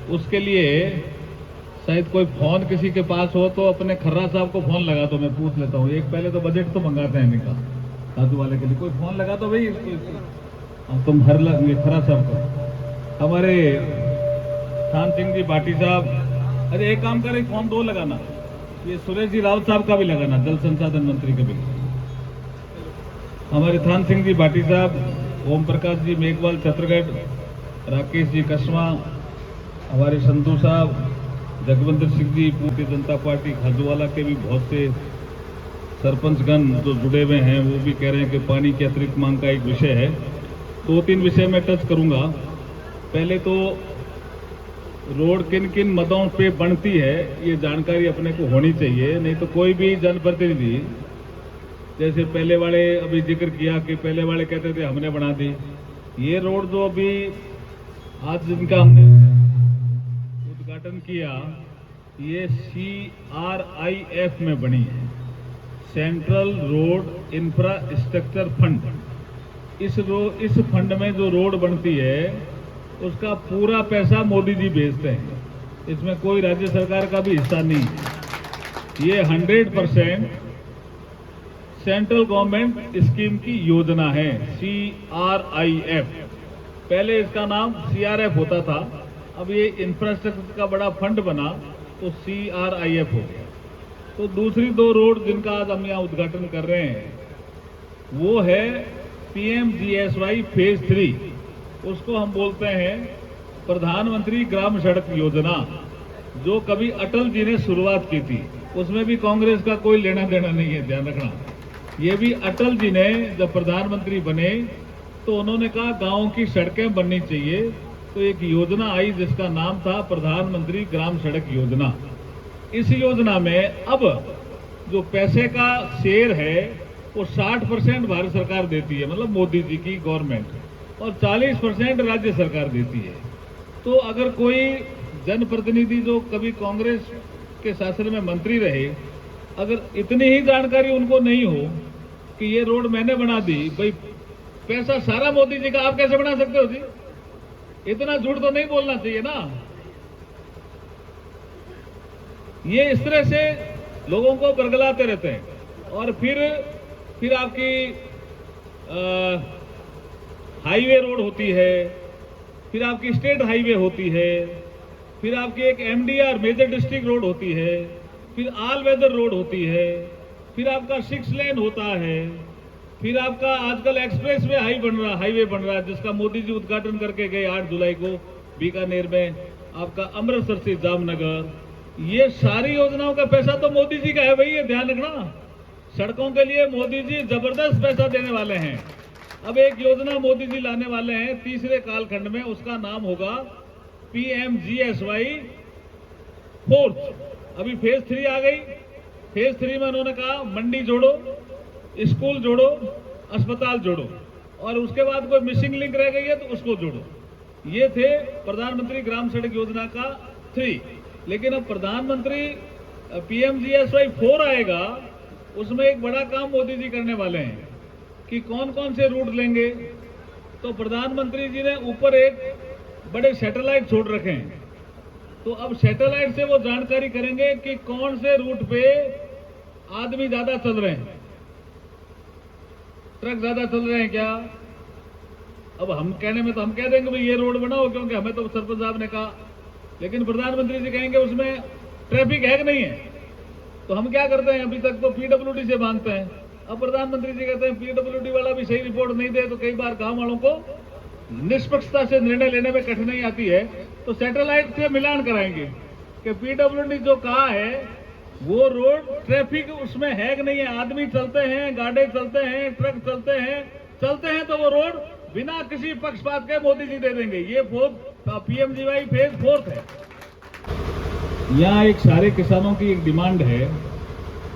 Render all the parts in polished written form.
उसके लिए शायद कोई फोन किसी के पास हो तो अपने खर्रा साहब को फोन लगा तो मैं पूछ लेता हूँ। एक पहले तो बजट तो मंगाते हैं इनका काजू वाले के लिए, कोई फोन लगा तो भाई तुम खर्रा साहब को। हमारे थान सिंह जी भाटी साहब, अरे एक काम करें, फोन 2 लगाना, ये सुरेश जी रावत साहब का भी लगाना, जल संसाधन मंत्री का भी। हमारे थान सिंह जी भाटी साहब, ओम प्रकाश जी मेघवाल छत्तीसगढ़, राकेश जी कस्मा, हमारे संधू साहब, जगवंतर सिंह जी भारतीय जनता पार्टी खाजूवाला के भी बहुत से सरपंचगण जो जुड़े हुए हैं, वो भी कह रहे हैं कि पानी की अतिरिक्त मांग का एक विषय है। 2-3 विषय में टच करूंगा। पहले तो रोड किन किन मदों पे बनती है ये जानकारी अपने को होनी चाहिए, नहीं तो कोई भी जनप्रतिनिधि, जैसे पहले वाले अभी जिक्र किया कि पहले वाले कहते थे हमने बना दी, ये रोड जो अभी आज जिनका हमने उद्घाटन किया, ये CRIF में बनी है, सेंट्रल रोड इंफ्रास्ट्रक्चर फंड। इस फंड में जो रोड बनती है उसका पूरा पैसा मोदी जी भेजते हैं, इसमें कोई राज्य सरकार का भी हिस्सा नहीं है। ये 100% सेंट्रल गवर्नमेंट स्कीम की योजना है, CRIF। पहले इसका नाम CRF होता था, अब ये इंफ्रास्ट्रक्चर का बड़ा फंड बना तो CRIF हो गया। तो दूसरी 2 रोड जिनका आज हम यहाँ उद्घाटन कर रहे हैं वो है PMGSY फेज 3, उसको हम बोलते हैं प्रधानमंत्री ग्राम सड़क योजना, जो कभी अटल जी ने शुरुआत की थी। उसमें भी कांग्रेस का कोई लेना देना नहीं है, ध्यान रखना। ये भी अटल जी ने जब प्रधानमंत्री बने तो उन्होंने कहा गांवों की सड़कें बननी चाहिए, तो एक योजना आई जिसका नाम था प्रधानमंत्री ग्राम सड़क योजना। इस योजना में अब जो पैसे का शेयर है वो 60% भारत सरकार देती है, मतलब मोदी जी की गवर्नमेंट, और 40% राज्य सरकार देती है। तो अगर कोई जनप्रतिनिधि जो कभी कांग्रेस के शासन में मंत्री रहे, अगर इतनी ही जानकारी उनको नहीं हो कि ये रोड मैंने बना दी, भाई पैसा सारा मोदी जी का, आप कैसे बना सकते हो जी? इतना झूठ तो नहीं बोलना चाहिए ना। ये इस तरह से लोगों को बरगलाते रहते हैं। और फिर आपकी हाईवे रोड होती है, फिर आपकी स्टेट हाईवे होती है, फिर आपकी एक MDR मेजर डिस्ट्रिक्ट रोड होती है, फिर ऑल वेदर रोड होती है, फिर आपका 6 लेन होता है, फिर आपका आजकल एक्सप्रेसवे हाईवे बन रहा है जिसका मोदी जी उद्घाटन करके गए 8 जुलाई को बीकानेर में, आपका अमृतसर से जामनगर। ये सारी योजनाओं का पैसा तो मोदी जी का है भाई, ये ध्यान रखना। सड़कों के लिए मोदी जी जबरदस्त पैसा देने वाले हैं। अब एक योजना मोदी जी लाने वाले हैं तीसरे कालखंड में, उसका नाम होगा PMGSY 4th। अभी फेज 3 आ गई। फेज 3 में उन्होंने कहा मंडी जोड़ो, स्कूल जोड़ो, अस्पताल जोड़ो, और उसके बाद कोई मिसिंग लिंक रह गई है तो उसको जोड़ो। ये थे प्रधानमंत्री ग्राम सड़क योजना का 3। लेकिन अब प्रधानमंत्री PMGSY 4 आएगा, उसमें एक बड़ा काम मोदी जी करने वाले हैं कि कौन कौन से रूट लेंगे। तो प्रधानमंत्री जी ने ऊपर एक बड़े सैटेलाइट छोड़ रखे हैं, तो अब सैटेलाइट से वो जानकारी करेंगे कि कौन से रूट पे आदमी ज्यादा चल रहे हैं, ट्रक ज्यादा चल रहे हैं क्या। अब हम कहने में तो हम कह देंगे भाई ये रोड बनाओ, क्योंकि हमें तो सरपंच साहब ने कहा, लेकिन प्रधानमंत्री जी कहेंगे उसमें ट्रैफिक है कि नहीं है। तो हम क्या करते हैं, अभी तक तो PWD से मांगते हैं। अब प्रधानमंत्री जी कहते हैं PWD वाला भी सही रिपोर्ट नहीं दे तो कई बार गांव वालों को निष्पक्षता से निर्णय लेने में कठिनाई आती है, तो सैटेलाइट से मिलान कराएंगे कि PWD जो कहा है वो रोड ट्रैफिक उसमें है कि नहीं है, आदमी चलते हैं, गाड़े चलते हैं, ट्रक चलते हैं तो वो रोड बिना किसी पक्षपात के मोदी जी दे देंगे। ये PMGSY फेज 4 है। यहाँ एक सारे किसानों की एक डिमांड है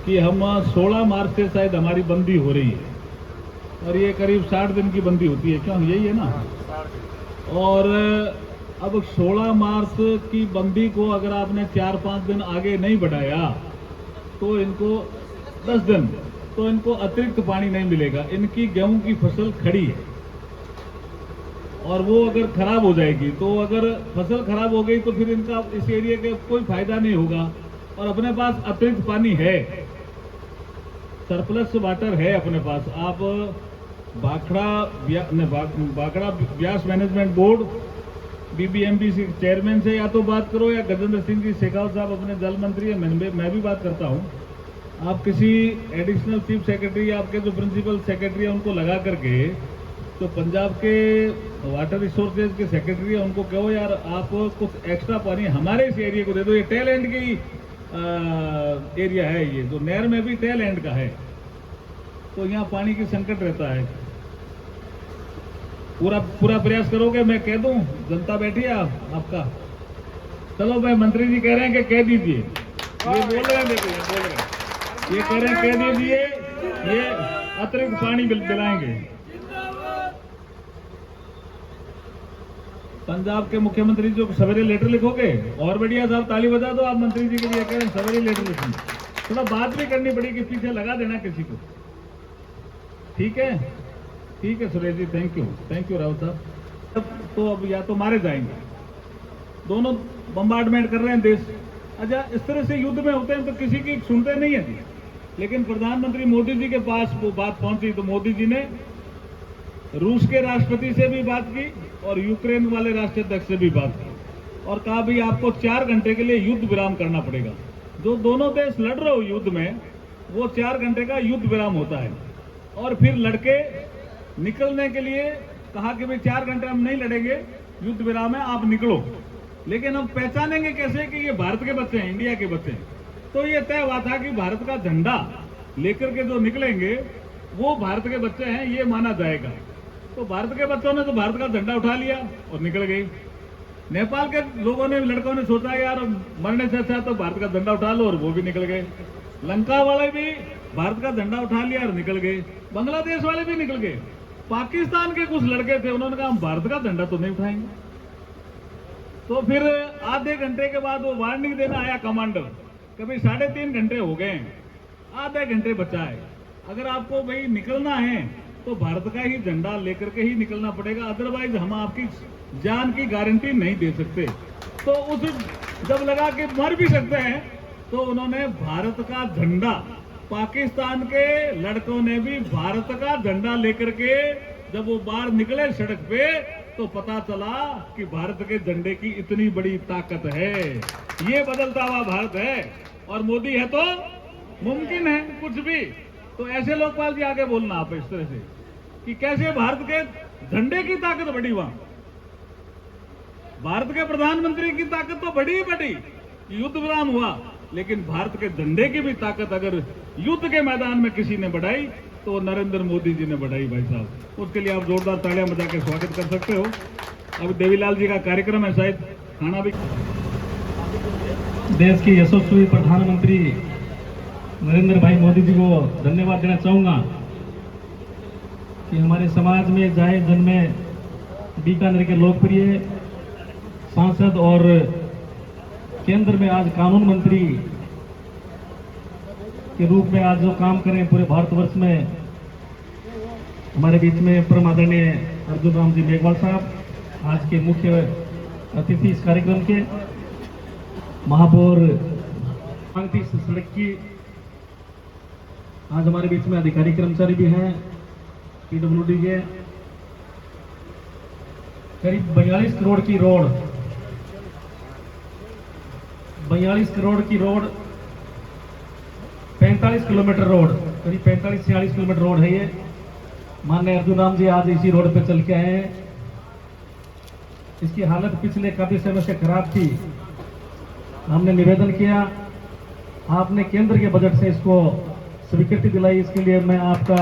कि हम 16 मार्च से शायद हमारी बंदी हो रही है, और ये करीब 60 दिन की बंदी होती है, क्यों यही है ना। और अब 16 मार्च की बंदी को अगर आपने 4-5 दिन आगे नहीं बढ़ाया तो इनको 10 दिन तो इनको अतिरिक्त पानी नहीं मिलेगा। इनकी गेहूं की फसल खड़ी है, और वो अगर खराब हो जाएगी तो अगर फसल खराब हो गई तो फिर इनका इस एरिया के कोई फायदा नहीं होगा। और अपने पास अतिरिक्त पानी है, सरप्लस वाटर है अपने पास। आप बाखड़ा Beas management board BBMB chairman से या तो बात करो, या गजेंद्र सिंह जी शेखावत साहब अपने जल मंत्री है, मैं भी बात करता हूँ। आप किसी एडिशनल चीफ सेक्रेटरी या आपके जो प्रिंसिपल सेक्रेटरी है उनको लगा करके, तो पंजाब के वाटर रिसोर्सेज के सेक्रेटरी है उनको कहो यार आप कुछ एक्स्ट्रा पानी हमारे इस एरिया को दे दो। ये टेल एंड की एरिया है, ये जो नहर में भी टेल एंड का है, तो यहाँ पानी की संकट रहता है। पूरा प्रयास करोगे, मैं कह दूं, जनता बैठी है आपका। चलो भाई, मंत्री जी कह रहे हैं कि कह दीजिए, ये बोल रहे हैं, देखो ये बोल रहे हैं, ये कह रहे हैं कह दीजिए, ये अतिरिक्त पानी दिलाएंगे। पंजाब के मुख्यमंत्री जो सवेरे लेटर लिखोगे, और बढ़िया साहब, ताली बजा दो आप मंत्री जी के लिए, कह रहे हैं सवेरे लेटर लिखेंगे। थोड़ा बात भी करनी पड़ेगी, पीछे लगा देना किसी को, ठीक है? ठीक है सुरेश जी, थैंक यू राहुल साहब। तो अब या तो मारे जाएंगे, दोनों बम्बार्डमेंट कर रहे हैं देश। अच्छा, इस तरह से युद्ध में होते हैं तो किसी की सुनते नहीं है, लेकिन प्रधानमंत्री मोदी जी के पास वो बात पहुंची तो मोदी जी ने रूस के राष्ट्रपति से भी बात की और यूक्रेन वाले राष्ट्राध्यक्ष से भी बात की, और कहा भी आपको 4 घंटे के लिए युद्ध विराम करना पड़ेगा। जो दोनों देश लड़ रहे हो युद्ध में, वो 4 घंटे का युद्ध विराम होता है। और फिर लड़के निकलने के लिए कहा कि भाई 4 घंटे हम नहीं लड़ेंगे, युद्ध विराम है, आप निकलो। लेकिन हम पहचानेंगे कैसे कि ये भारत के बच्चे हैं, इंडिया के बच्चे हैं? तो ये तय हुआ था कि भारत का झंडा लेकर के जो निकलेंगे वो भारत के बच्चे हैं, ये माना जाएगा। तो भारत के बच्चों ने तो भारत का झंडा उठा लिया और निकल गई। नेपाल के लोगों ने, लड़कों ने सोचा यार मरने से अच्छा तो भारत का झंडा उठा लो, और वो भी निकल गए। लंका वाले भी भारत का झंडा उठा लिया और निकल गए। बांग्लादेश वाले भी निकल गए। पाकिस्तान के कुछ लड़के थे, उन्होंने कहा हम भारत का झंडा तो नहीं उठाएंगे। तो फिर आधे घंटे के बाद वो वार्निंग देना आया कमांडर, कभी 3.5 घंटे हो गए, आधे घंटे बचा है। अगर आपको भाई निकलना है तो भारत का ही झंडा लेकर के ही निकलना पड़ेगा, अदरवाइज हम आपकी जान की गारंटी नहीं दे सकते। तो उस जब लगा कि मर भी सकते हैं, तो उन्होंने भारत का झंडा, पाकिस्तान के लड़कों ने भी भारत का झंडा लेकर के जब वो बाहर निकले सड़क पे, तो पता चला कि भारत के झंडे की इतनी बड़ी ताकत है। ये बदलता हुआ भारत है, और मोदी है तो मुमकिन है कुछ भी। तो ऐसे लोकपाल जी आगे बोलना आप इस तरह से कि कैसे भारत के झंडे की ताकत बढ़ी, वहां भारत के प्रधानमंत्री की ताकत तो बढ़ी ही बढ़ी, युद्ध विराम हुआ, लेकिन भारत के झंडे की भी ताकत अगर युद्ध के मैदान में किसी ने बढ़ाई तो नरेंद्र मोदी जी ने बढ़ाई भाई साहब। उसके लिए आप जोरदार तालियां बजा के स्वागत कर सकते हो। अब देवीलाल जी का कार्यक्रम है, शायद खाना भी। देश के यशस्वी प्रधानमंत्री नरेंद्र भाई मोदी जी को धन्यवाद देना चाहूंगा कि हमारे समाज में जाए जन्मे बीकानेर के लोकप्रिय सांसद और केंद्र में आज कानून मंत्री के रूप में आज जो काम करें पूरे भारतवर्ष में, हमारे बीच में परम आदरणीय अर्जुन राम जी मेघवाल साहब, आज के मुख्य अतिथि इस कार्यक्रम के, महापौर सड़क की आज हमारे बीच में अधिकारी कर्मचारी भी हैं, पीडब्ल्यूडी के करीब 42 करोड़ की रोड, 42 करोड़ की रोड, 45 किलोमीटर रोड, करीब 45-46 किलोमीटर रोड है ये। माननीय अर्जुन राम जी आज इसी रोड पे चल के आए हैं। इसकी हालत पिछले काफी समय से खराब थी। हमने निवेदन किया, आपने केंद्र के बजट से इसको स्वीकृति दिलाई, इसके लिए मैं आपका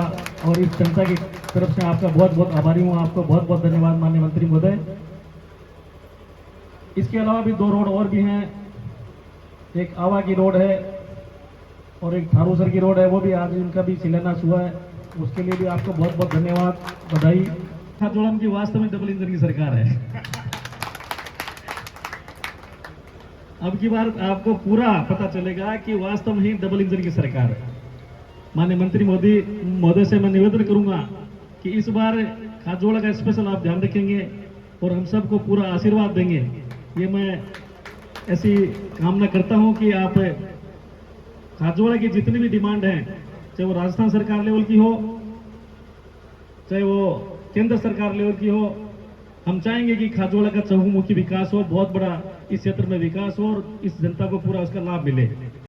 और इस जनता की तरफ से आपका बहुत बहुत आभारी हूँ। आपको बहुत बहुत धन्यवाद माननीय मंत्री महोदय। इसके अलावा भी 2 रोड और भी हैं, एक आवा की रोड है और एक थारूसर की रोड है, वो भी आज इनका भी शिलान्यास हुआ है, उसके लिए भी आपको बहुत बहुत धन्यवाद, बधाई। जोड़म की वास्तव में डबल इंजन की सरकार है। अब की बार आपको पूरा पता चलेगा कि वास्तव में ही डबल इंजन की सरकार है। माननीय मंत्री महोदय से मैं निवेदन करूंगा कि इस बार खाजोड़ा का स्पेशल आप ध्यान रखेंगे, और हम सबको पूरा आशीर्वाद देंगे। ये मैं ऐसी कामना करता हूं कि आप खाजवाड़ा की जितनी भी डिमांड है, चाहे वो राजस्थान सरकार लेवल की हो, चाहे वो केंद्र सरकार लेवल की हो, हम चाहेंगे कि खाजवाड़ा का चहुमुखी विकास हो, बहुत बड़ा इस क्षेत्र में विकास हो और इस जनता को पूरा उसका लाभ मिले।